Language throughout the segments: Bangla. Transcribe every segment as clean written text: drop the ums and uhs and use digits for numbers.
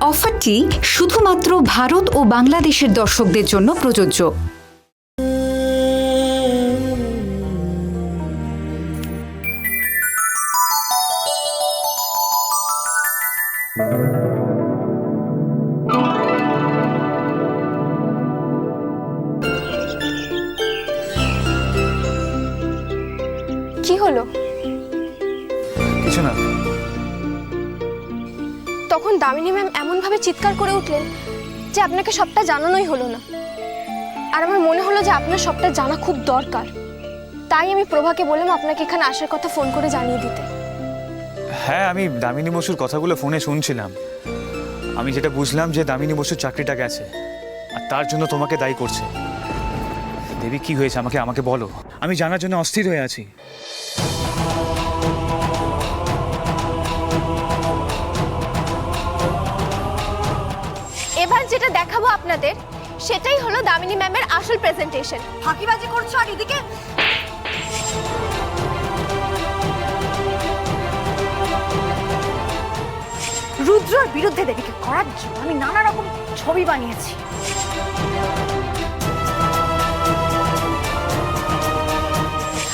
অফারটি শুধুমাত্র ভারত ও বাংলাদেশের দর্শকদের জন্য প্রযোজ্য। কি হলো? কিছু না। তখন দামিনী ম্যাম এমনভাবে চিৎকার করে উঠলেন যে আপনাকে সবটা জানানোই হলো না। আর আমার মনে হলো যে আপনার সবটা জানা খুব দরকার, তাই আমি প্রভাকে বললাম আপনাকে এখানে আসার কথা ফোন করে জানিয়ে দিতে। হ্যাঁ, আমি দামিনী বসুর কথাগুলো ফোনে শুনছিলাম। আমি যেটা বুঝলাম যে দামিনী বসুর চাকরিটা গেছে আর তার জন্য তোমাকে দায়ী করছে। দেবী, কি হয়েছে আমাকে বলো, আমি জানার জন্য অস্থির হয়ে আছি। এবার যেটা দেখাবো আপনাদের সেটাই হলো দামিনী ম্যামের আসল প্রেজেন্টেশন। ফাঁকিবাজি করছো আর এদিকে রুদ্রর বিরুদ্ধে দেবীকে করার জন্য আমি নানা রকম ছবি বানিয়েছি।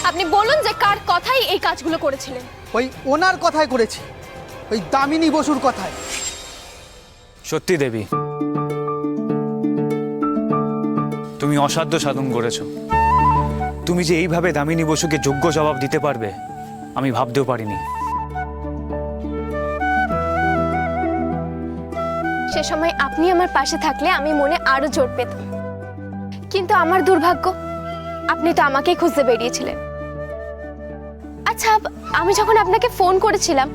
আপনি বলুন যে কার কথাই এই কাজগুলো করেছিলেন। ওই ওনার কথাই করেছি, ওই দামিনী বসুর কথায়। সত্যি দেবী, তুমি অসাধ্য সাধন করেছো। তুমি যে এইভাবে দামিনী বসুকে যোগ্য জবাব দিতে পারবে আমি ভাবতেও পারিনি। সে সময় আপনি আমার পাশে থাকলে আমি মনে আরো জোর পেতাম, কিন্তু আমার দুর্ভাগ্য আপনি তো আমাকেই খুঁজতে বেরিয়েছিলেন। আচ্ছা, আমি যখন আপনাকে ফোন করেছিলাম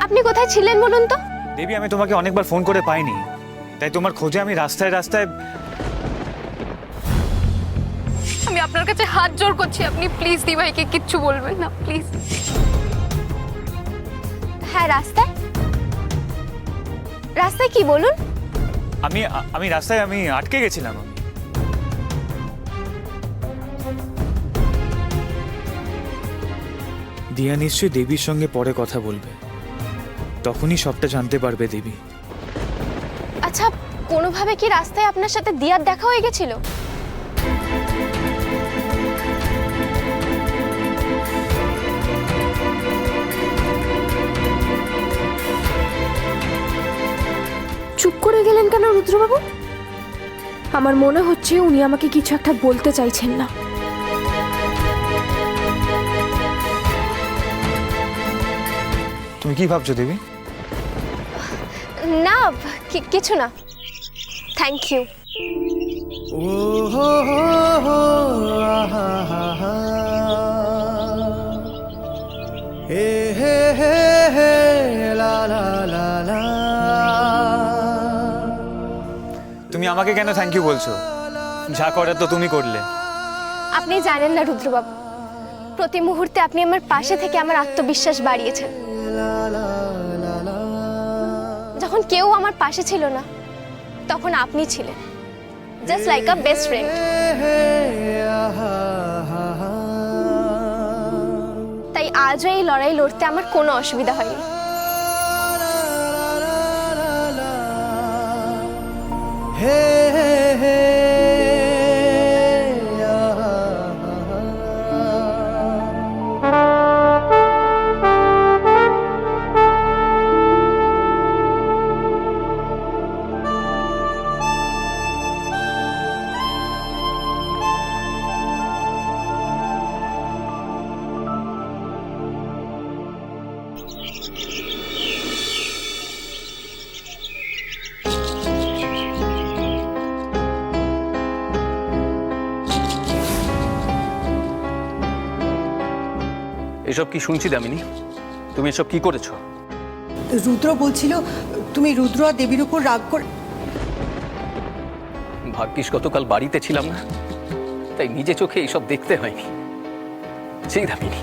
আপনি কোথায় ছিলেন বলুন তো? দেবী, আমি তোমাকে অনেকবার ফোন করে পাইনি, তাই তোমার খোঁজে আমি রাস্তায় রাস্তায়। আমি আপনার কাছে হাত জোড় করছি, আপনি প্লিজ দিভাইকে কিচ্ছু বলবেন না, প্লিজ। হ্যাঁ, রাস্তায় রাস্তায় কি বলুন? আমি রাস্তায় আমি আটকে গেছিলাম। দিয়া নিশ্চয়ই দেবীর সঙ্গে পরে কথা বলবে, তখনই সবটা জানতে পারবে দেবী। আচ্ছা, কোনোভাবে কি রাস্তায় আপনার সাথে দিয়ার দেখা হয়ে গেছিল? চুপ করে গেলেন কেন রুদ্রবাবু? আমার মনে হচ্ছে উনি আমাকে কিছু একটা বলতে চাইছেন না। তুমি কি ভাবছো দেবী? না, কিছু না, থ্যাংক ইউ। তুমি আমাকে কেন থ্যাংক ইউ বলছো? যা করার তো তুমি করলে। আপনি জানেন না রুদ্রবাবু, প্রতি মুহূর্তে আপনি আমার পাশে থেকে আমার আত্মবিশ্বাস বাড়িয়েছেন। যখন কেউ আমার পাশে ছিল না তখন আপনি ছিলেন, জাস্ট লাইক আ বেস্ট ফ্রেন্ড। তাই আজও এই লড়াই লড়তে আমার কোনো অসুবিধা হয়নি। এসব কি শুনছি দামিনী? তুমি এসব কি করেছো? রুদ্র বলছিল তুমি রুদ্র আর দেবীর উপর রাগ করে। ভাগ্যিস গতকাল বাড়িতে ছিলাম না, তাই নিজে চোখে এইসব দেখতে হয়নি। সেই দামিনী,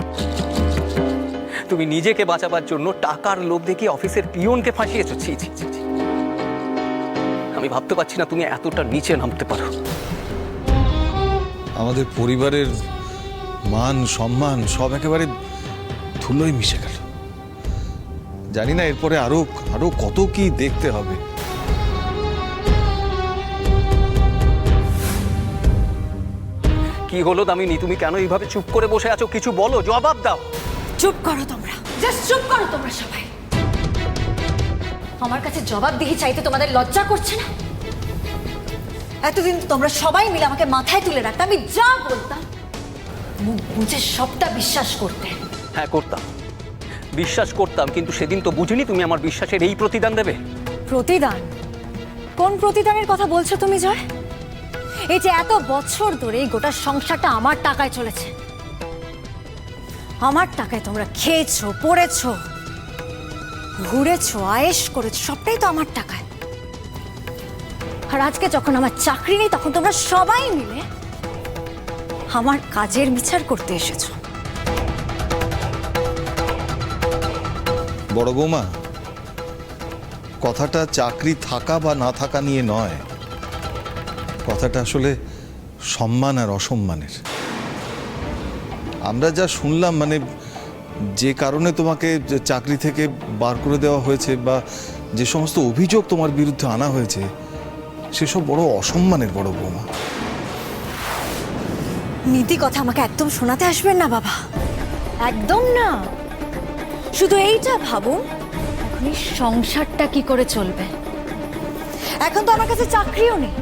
তুমি নিজেকে বাঁচাবার জন্য টাকার লোভ দেখিয়ে অফিসের পিয়নকে ফাঁসিয়েছো। ছি ছি ছি। আমি ভাবতে পারছি না তুমি এতটা নিচে নামতে পারো। আমাদের পরিবারের মান সম্মান সব একেবারে ধুলোয় মিশে গেল। জানি না এরপরে আরো কত কি দেখতে হবে। কি হলো দামিনী? তুমি কেন এইভাবে চুপ করে বসে আছো? কিছু বলো, জবাব দাও। চুপ করো তোমরা, জাস্ট চুপ করো তোমরা সবাই। আমার কাছে জবাবদিহি চাইতে তোমাদের লজ্জা করছে না? এতদিন তো তোমরা সবাই মিলে আমাকে মাথায় তুলে রাখতে, আমি যা বলতাম মুখ বুঝে সবটা বিশ্বাস করতে। হ্যাঁ করতাম, বিশ্বাস করতাম, কিন্তু সেদিন তো বুঝিনি তুমি আমার বিশ্বাসের এই প্রতিদান দেবে। প্রতিদান? কোন প্রতিদানের কথা বলছো তুমি জয়? এই যে এত বছর ধরে এই গোটা সংসারটা আমার টাকায় চলেছে, আমার টাকায় তোমরা খেয়েছো, পড়েছো, ঘুরেছো, আয়েশ করেছো, সবটাই তো আমার টাকায়। আর আজকে যখন আমার চাকরি নেই তখন তোমরা সবাই মিলে আমার কাজের বিচার করতে এসেছো। বড় বৌমা, কথাটা চাকরি থাকা বা না থাকা নিয়ে নয়, কথাটা আসলে সম্মান আর অসম্মানের। আমরা যা শুনলাম, মানে যে কারণে তোমাকে চাকরি থেকে বার করে দেওয়া হয়েছে বা যে সমস্ত অভিযোগ তোমার বিরুদ্ধে আনা হয়েছে, সেসব বড় অসম্মানের বড় বৌমা। নীতি কথা আমাকে একদম শোনাতে আসবেন না বাবা, একদম না। শুধু এইটা ভাবুন, এখন এই সংসারটা কি করে চলবে। এখন তো আমার কাছে চাকরিও নেই,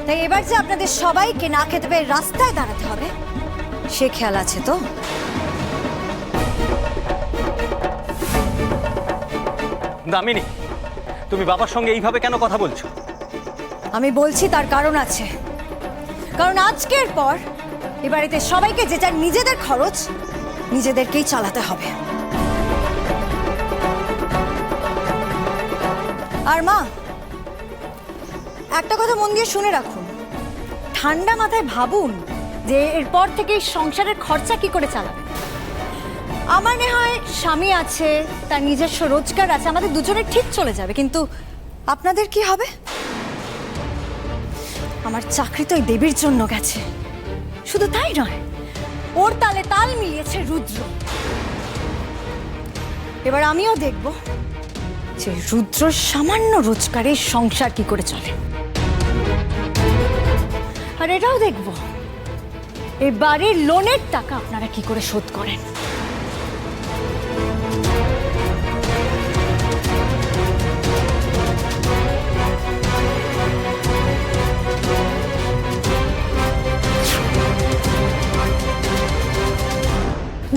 তাই এবার যে আপনাদের সবাইকে না খেতে পেয়ে রাস্তায় দাঁড়াতে হবে সে খেয়াল আছে তো? দামিনী, তুমি বাবার সঙ্গে এইভাবে কেন কথা বলছো? আমি বলছি তার কারণ আছে, কারণ আজকের পর এ বাড়িতে সবাইকে যে যার নিজেদের খরচ নিজেদেরকেই চালাতে হবে। আর মা, একটা কথা মন দিয়ে শুনে রাখুন, ঠান্ডা মাথায় ভাবুন যে এরপর থেকে এই সংসারের খরচা কি করে চালাবে। আমার মনে হয় স্বামী আছে, তার নিজস্ব রোজগার আছে, আমাদের দুজনের ঠিক চলে যাবে, কিন্তু আপনাদের কি হবে? আমার চাকরি তো এই দেবীর জন্য গেছে, শুধু তাই নয়, ওর তালে তাল মিলিয়েছে রুদ্র। এবার আমিও দেখব যে রুদ্র সামান্য রোজগারে সংসার কি করে চলে, আর এটাও দেখব এই বাড়ির লোনের টাকা আপনারা কি করে শোধ করেন।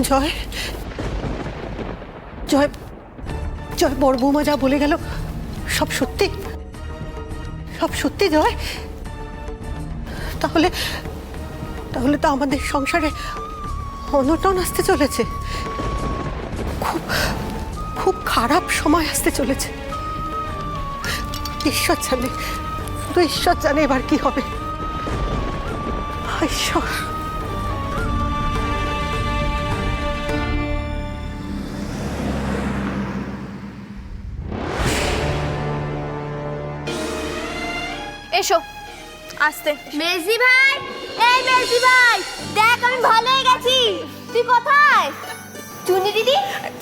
জয়, জয়, জয়, বড় বৌমা যা বলে গেল সব সত্যি, সব সত্যি জয়? তাহলে তাহলে তো আমাদের সংসারে অনটন আসতে চলেছে, খুব খুব খারাপ সময় আসতে চলেছে। ঈশ্বর জানে, শুধু ঈশ্বর জানে এবার কি হবে। ঈশ্বর। এসো আসতে। মেজি ভাই, এই মেজি ভাই, দেখ আমি ভালো হয়ে গেছি। তুই কোথায়? টুনি দিদি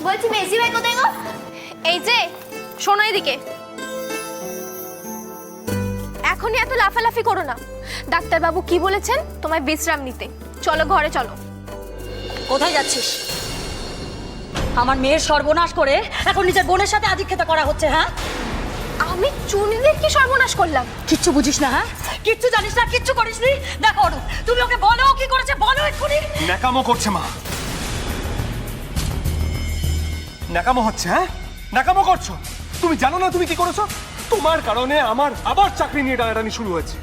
বলছি, মেজি ভাই কোথায় গো? এই যে শোনো এদিকে, এখনই এত লাফালাফি করো না। ডাক্তারবাবু কি বলেছেন? তোমায় বিশ্রাম নিতে। চলো ঘরে চলো। কোথায় যাচ্ছিস? আমার মেয়ের সর্বনাশ করে এখন নিজের বোনের সাথে আধিক্যতা করা হচ্ছে। হ্যাঁ, আমি চুনিদের কি সর্বনাশ করলাম? কিচ্ছু বুঝিস না? হ্যাঁ, কিচ্ছু জানিস না, কিচ্ছু করিসনি। দেখো তুমি ওকে বলো কি করেছে, বলো এক্ষুনি। ন্যাকামো করছে মা, ন্যাকামো হচ্ছে। হ্যাঁ, ন্যাকামো করছো। তুমি জানো না তুমি কি করেছো? তোমার কারণে আমার আবার চাকরি নিয়ে টানাটানি শুরু হয়েছে।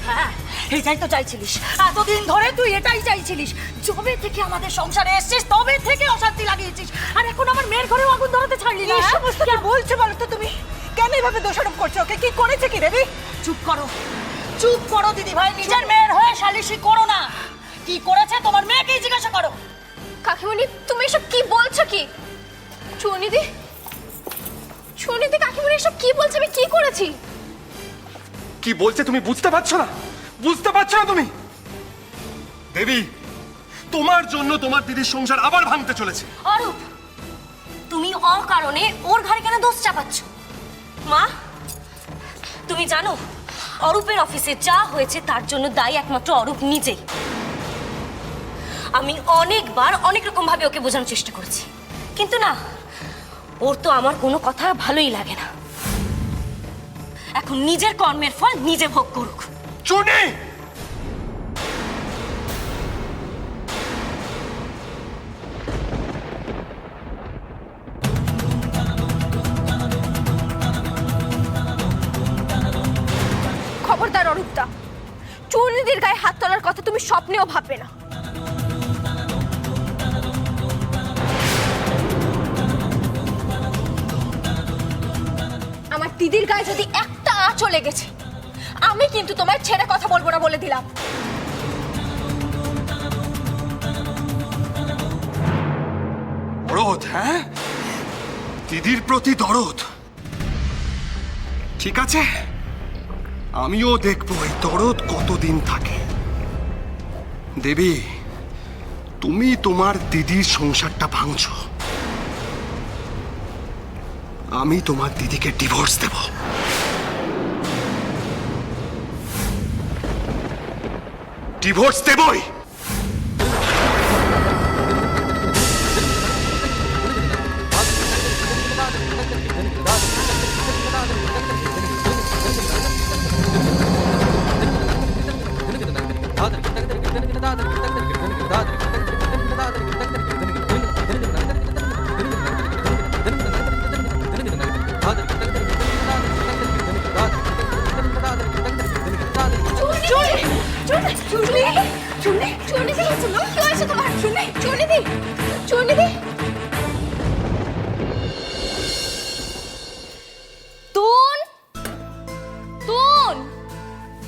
হ্যাঁ, এটাই তো চাইছিলিস এতদিন ধরে, তুই এটাই চাইছিলিস। যবে থেকে আমাদের সংসারে এসেছিস তবে থেকে অশান্তি লাগিয়েছিস, আর এখন আমার মেয়ের ঘরেও আগুন ধরাতে ছাড়লি না। সমস্ত কি বলছো বলো তো তুমি? কেন এভাবে দোষারোপ করছো? ওকে কি করেছে কি দেবী? চুপ করো, চুপ করো দিদি ভাই, নিজের মেয়ের হয়ে সালিশি করো না। কি করেছে তোমার মেয়েকেই জিজ্ঞাসা করো। কাকিমণি তুমি এসব কি বলছো? কি চুনিদি, চুনিদি কাকিমণি এসব কি বলছে? আমি কি করেছি? কি বলছে তুমি বুঝতে পারছো না? বুঝতে পারছো না তুমি? দেবী, তোমার জন্য তোমার দিদির সংসার আবার ভাঙতে চলেছে। অরূপ, তুমি অকারণে ওর ঘাড়ে কেন দোষ চাপাচ্ছ? মা, তুমি জানো অরূপের অফিসে যা হয়েছে তার জন্য দায়ী একমাত্র অরূপ নিজেই। আমি অনেকবার অনেক রকম ভাবে ওকে বোঝানোর চেষ্টা করেছি, কিন্তু না, ওর তো আমার কোনো কথা ভালোই লাগে না। এখন নিজের কর্মের ফল নিজে ভোগ করুক। চুনি, খবরদার অরূপদা, চূর্ণিদির গায়ে হাত তোলার কথা তুমি স্বপ্নেও ভাববে না। আমার দিদির গায়ে যদি একটা আঁচও লেগেছে, আমি কিন্তু তোমায় ছেড়ে কথা বলবো না বলে দিলাম। দরদ, হ্যাঁ, দিদির প্রতি দরদ। ঠিক আছে, আমিও দেখবো এই দরদ কতদিন থাকে। দেবী, তুমি তোমার দিদির সংসারটা ভাঙছো, আমি তোমার দিদিকে ডিভোর্স দেব। ডিভোর্স দেবই।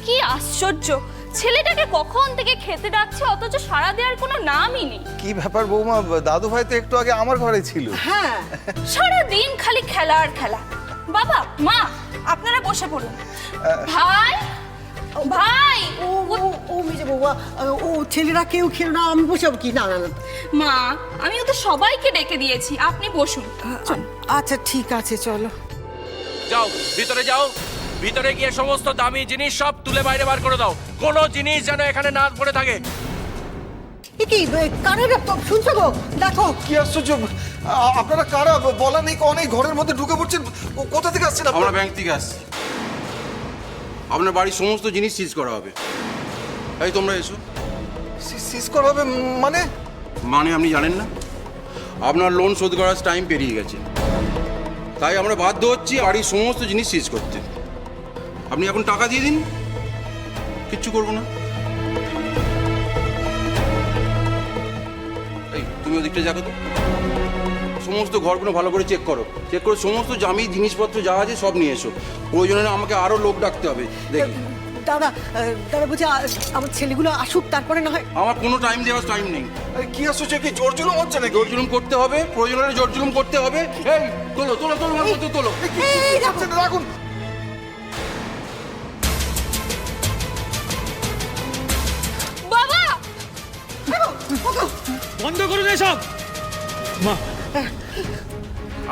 কি আশ্চর্য, ছেলেটাকে কখন থেকে খেতে ডাকছে অথচ সাড়া দেওয়ার কোনো নামই নেই। কি ব্যাপার বৌমা, দাদু ভাই তো একটু আগে আমার ঘরে ছিল। হ্যাঁ, সারা দিন খালি খেলা আর খেলা। বাবা, মা, আপনারা বসে পড়ুন। ভাই, ভাই, ও ও ও মেজে বৌমা, ও ছেলেরা কেউ খেলো না, আমি বসাবো কি? না না না, মা, আমি ওদের সবাইকে ডেকে দিয়েছি, আপনি বসুন। আচ্ছা ঠিক আছে, চলো। যাও, ভিতরে যাও। ভিতরে গিয়ে সমস্ত দামি জিনিস সব তুলে বাইরে বার করে দাও। কোনো জিনিস যেন এখানে না পড়ে থাকে। এ কি কানে শুনছো গো? দেখো কি আশ্চর্য, আপনারা কারা? বলা নেই অনেক ঘরের মধ্যে ঢুকে পড়ছেন। কোথা থেকে আসছেন? আমরা ব্যাংক থেকে আসছি। আপনার বাড়ির সমস্ত জিনিস সিজ করা হবে। এই তোমরা এসো। সিজ করা হবে মানে? মানে আপনি জানেন না, আপনার লোন শোধ করার টাইম পেরিয়ে গেছে, তাই আমরা বাধ্য হচ্ছি বাড়ির সমস্ত জিনিস সিজ করতে। আপনি এখন টাকা দিয়ে দিন, কিচ্ছু করবো না। এই তুমি ওদিকটা যাবো তো, সমস্ত ঘরগুলো ভালো করে চেক করো। চেক করে সমস্ত জামি জিনিসপত্র যা আছে সব নিয়ে এসো। প্রয়োজনে আমাকে আরো লোক ডাকতে হবে। দেখি দাদা, দাদা বলছি আমার ছেলেগুলো আসুক, তারপরে না হয়। আমার কোনো টাইম দেওয়ার টাইম নেই। কি আশ্চর্য, কি জোর জুলুম হচ্ছে নাকি? জোর জুলুম করতে হবে, প্রয়োজনে জোর জুলুম করতে হবে। এই তোলো তোলো তোলো তোলো। রাখুন। বাবা, বন্ধ করুন এসব। মা,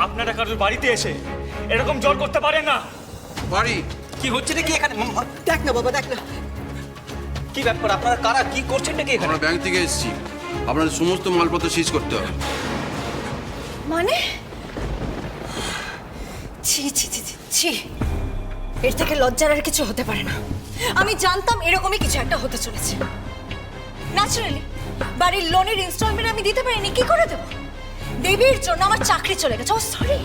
আপনারা কারোর বাড়িতে এসে এরকম জোর করতে পারেন না। বাড়ি কি হচ্ছে নাকি এখানে? দেখ না বাবা, দেখ না। কি ব্যাপার, আপনারা কারা, কি করছেন নাকি এখানে? আমরা ব্যাংক থেকে এসেছি, আপনাদের সমস্ত মালপত্র সিজ করতে হবে। মানে ছি ছি ছি ছি ছি, এর থেকে লজ্জার আর কিছু হতে পারে না। আমি জানতাম এরকমই কিছু একটা হতে চলেছে। ন্যাচারালি বাড়ির লোনের ইনস্টলমেন্ট আমি দিতে পারিনি, কি করে দেবো? দেবীর জন্য আমার চাকরি চলে গেছে। ও সরি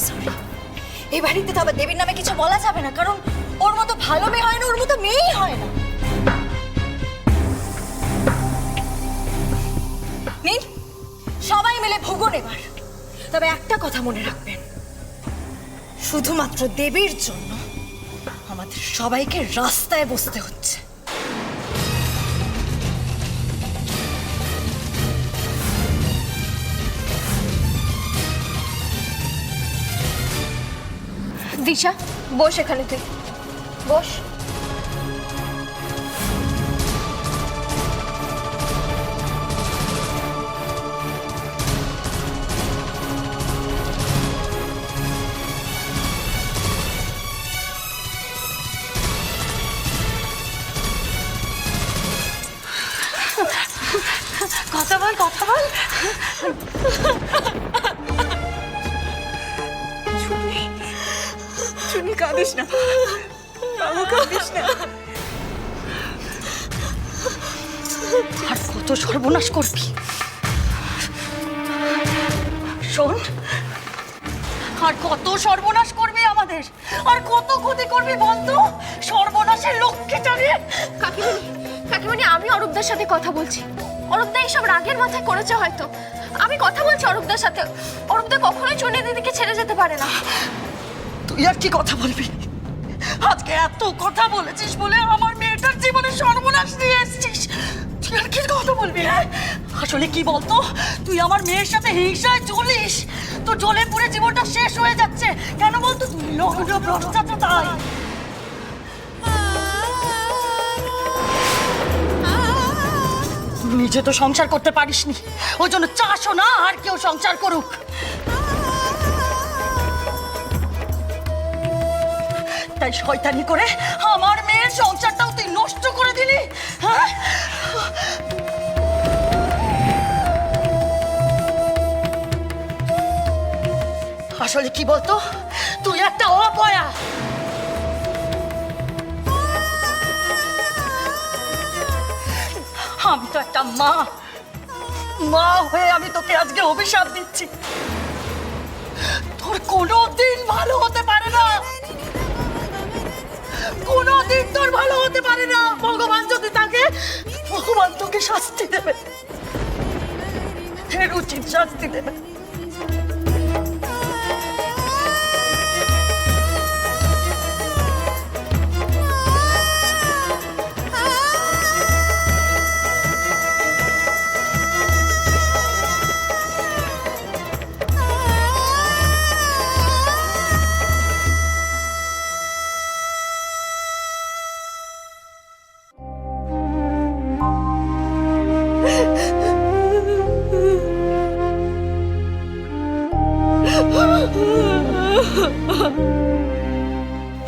সরি, এই বাড়িতে তো আবার দেবীর নামে কিছু বলা যাবে না, কারণ ওর মতো ভালো মেয়ে হয় না, ওর মতো মেয়েই হয় না। নিন, সবাই মিলে ভোগুন এবার। তবে একটা কথা মনে রাখবেন, শুধুমাত্র দেবীর জন্য আমাদের সবাইকে রাস্তায় বসতে হচ্ছে। দিশা, বস এখানে, তুই বস। কথা বল কথা বল। চুনি কাঁদিস না বাবু, কাঁদিস না। আর কত সর্বনাশ করবি শোন, আর কত সর্বনাশ করবি আমাদের, আর কত ক্ষতি করবি বলতো? সর্বনাশের লক্ষ্যে চালিয়ে। কাকিমণি, কাকিমণি, আমি অরূপদার সাথে কথা বলছি। অরূপদা এইসব রাগের মাথায় করেছে হয়তো। আমি কথা বলছি অরূপদার সাথে। অরূপদা কখনোই চুনি দিদিকে ছেড়ে যেতে পারে না। তুই আর কি কথা বলবি? আজকে এত কথা বলেছিস বলে আমার মেয়েটার জীবনে সর্বনাশ নিয়ে এসেছিস। তুই আর কি কথা বলবি? হ্যাঁ, আসলে কি বলতো, তুই আমার মেয়ের সাথে হিংসায় চলিস। তোর জ্বলে পুড়ে জীবনটা শেষ হয়ে যাচ্ছে কেন বলতো? তুই লগ্ন ভ্রষ্টা তো তাই। নিজে তো সংসার করতে পারিসনি, ওই জন্য চাসও না আর কেউ সংসার করুক। তাই শয়তানি করে আমার মেয়ের সংসারটাও তুই নষ্ট করে দিলি। হ্যাঁ, আসলে কি বলতো, তুই একটা অপয়া। আমি তো একটা মা, মা হয়ে আমি তোকে আজকে অভিশাপ দিচ্ছি। তোর কোনোদিন ভালো হতে পারে না, কোনোদিন তোর ভালো হতে পারে না। ভগবান যদি থাকে, ভগবান তোকে শাস্তি দেবে, এর উচিত শাস্তি দেবে।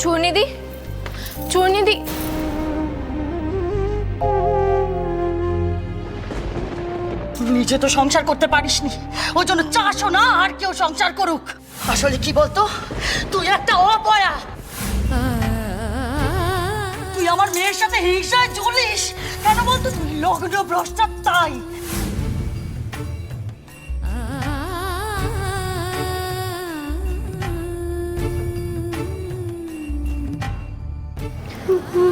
চূর্ণিদি, চূর্ণিদি, নিজে তো সংসার করতে পারিসনি, ওই জন্য চাসও না আর কেউ সংসার করুক। আসলে কি বলতো, তুই একটা অপয়া। তুই আমার মেয়ের সাথে হিংসায় জ্বলিস কেন বলতো? তুই লগ্ন ভ্রষ্টা তাই।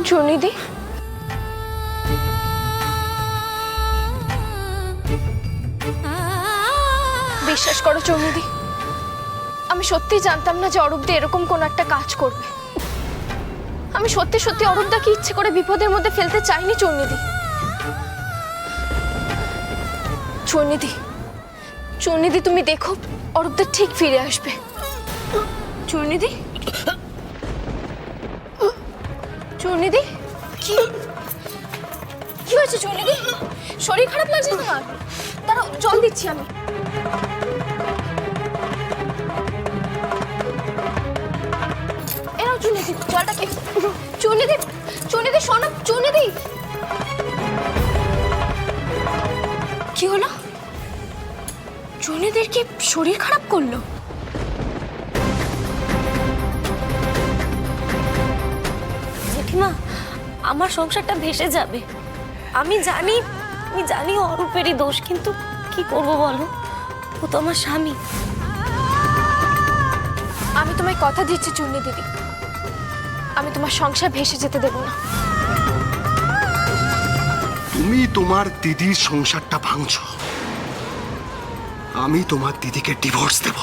চূর্ণিদি, বিশ্বাস করো চূর্ণিদি, আমি সত্যি জানতাম না যে অরূপদা এরকম কোন একটা কাজ করবে। আমি সত্যি সত্যি অরূপদাকে ইচ্ছে করে বিপদের মধ্যে ফেলতে চাইনি চূর্ণিদি। চূর্ণিদি, চূর্ণিদি, তুমি দেখো অরূপদা ঠিক ফিরে আসবে। চূর্ণিদি, চূর্ণিদি, কি কি হয়েছে চূর্ণিদি? শরীর খারাপ লাগছে তোমার? দাঁড়াও, জল দিচ্ছি আমি। এরাও চূর্ণিদি, জলটা কি? চূর্ণিদি, চূর্ণিদি, শোনো চূর্ণিদি। কি হলো? চূর্ণিদির কি শরীর খারাপ করলো? জেঠিমা, আমার সংসারটা ভেসে যাবে। আমি জানি অরূপেরই দোষ, কিন্তু কি করব বলো, ও তো আমার স্বামী। আমি তোমায় কথা দিচ্ছি চূর্ণি দিদি, আমি তোমার সংসার ভেসে যেতে দেব না। তুমি তোমার দিদির সংসারটা ভাঙছো, আমি তোমার দিদিকে ডিভোর্স দেব।